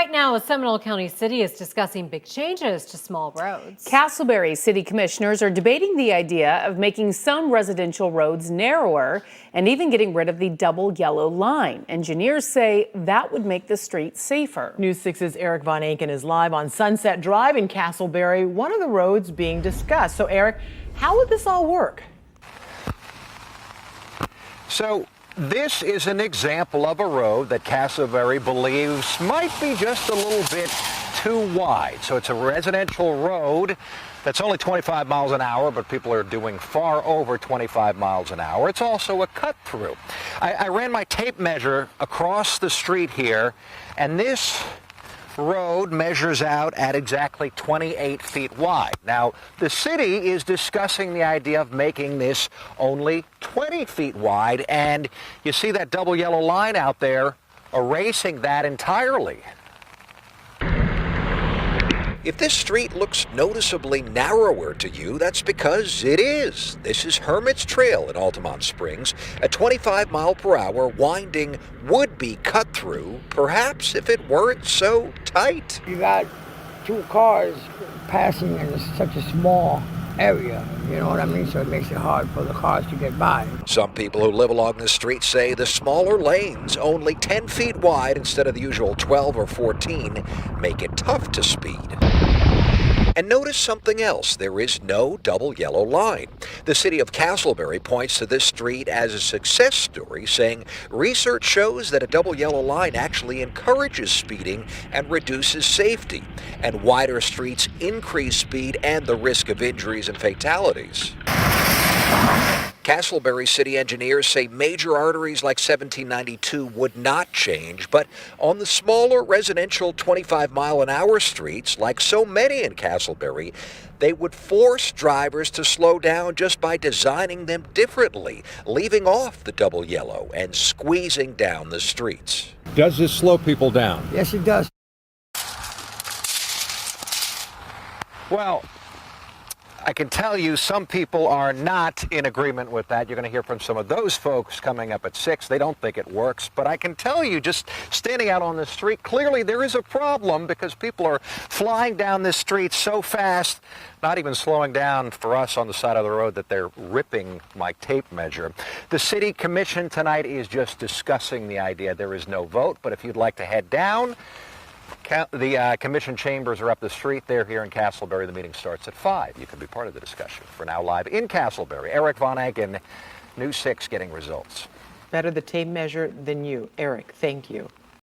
Right now, a Seminole County city is discussing big changes to small roads. Casselberry city commissioners are debating the idea of making some residential roads narrower and even getting rid of the double yellow line. Engineers say that would make the streets safer. News 6's Eric Von Aken is live on Sunset Drive in Casselberry, one of the roads being discussed. So, Eric, how would this all work? So this is an example of a road that Casselberry believes might be just a little bit too wide. So it's a residential road that's only 25 miles an hour, but people are doing far over 25 miles an hour. It's also a cut through. I ran my tape measure across the street here, and this road measures out at exactly 28 feet wide. Now, the city is discussing the idea of making this only 20 feet wide, and you see that double yellow line out there erasing that entirely. If this street looks noticeably narrower to you, that's because it is. This is Hermit's Trail in Altamont Springs, a 25-mile-per-hour winding would-be cut-through, perhaps if it weren't so tight. You got two cars passing in such a small area, you know what I mean? So it makes it hard for the cars to get by. Some people who live along this street say the smaller lanes, only 10 feet wide instead of the usual 12 or 14, make it tough to speed. And notice something else. There is no double yellow line. The city of Casselberry points to this street as a success story, saying research shows that a double yellow line actually encourages speeding and reduces safety, and wider streets increase speed and the risk of injuries and fatalities. Casselberry city engineers say major arteries like 1792 would not change, but on the smaller residential 25-mile-an-hour streets, like so many in Casselberry, they would force drivers to slow down just by designing them differently, leaving off the double yellow and squeezing down the streets. Does this slow people down? Yes, it does. Well, I can tell you some people are not in agreement with that. You're going to hear from some of those folks coming up at 6. They don't think it works. But I can tell you, just standing out on the street, clearly there is a problem because people are flying down this street so fast, not even slowing down for us on the side of the road, that they're ripping my tape measure. The city commission tonight is just discussing the idea. There is no vote, but if you'd like to head down, the commission chambers are up the street. They're here in Casselberry. The meeting starts at 5. You can be part of the discussion. For now, live in Casselberry, Eric Von Aken, News 6 getting results. Better the tape measure than you. Eric, thank you.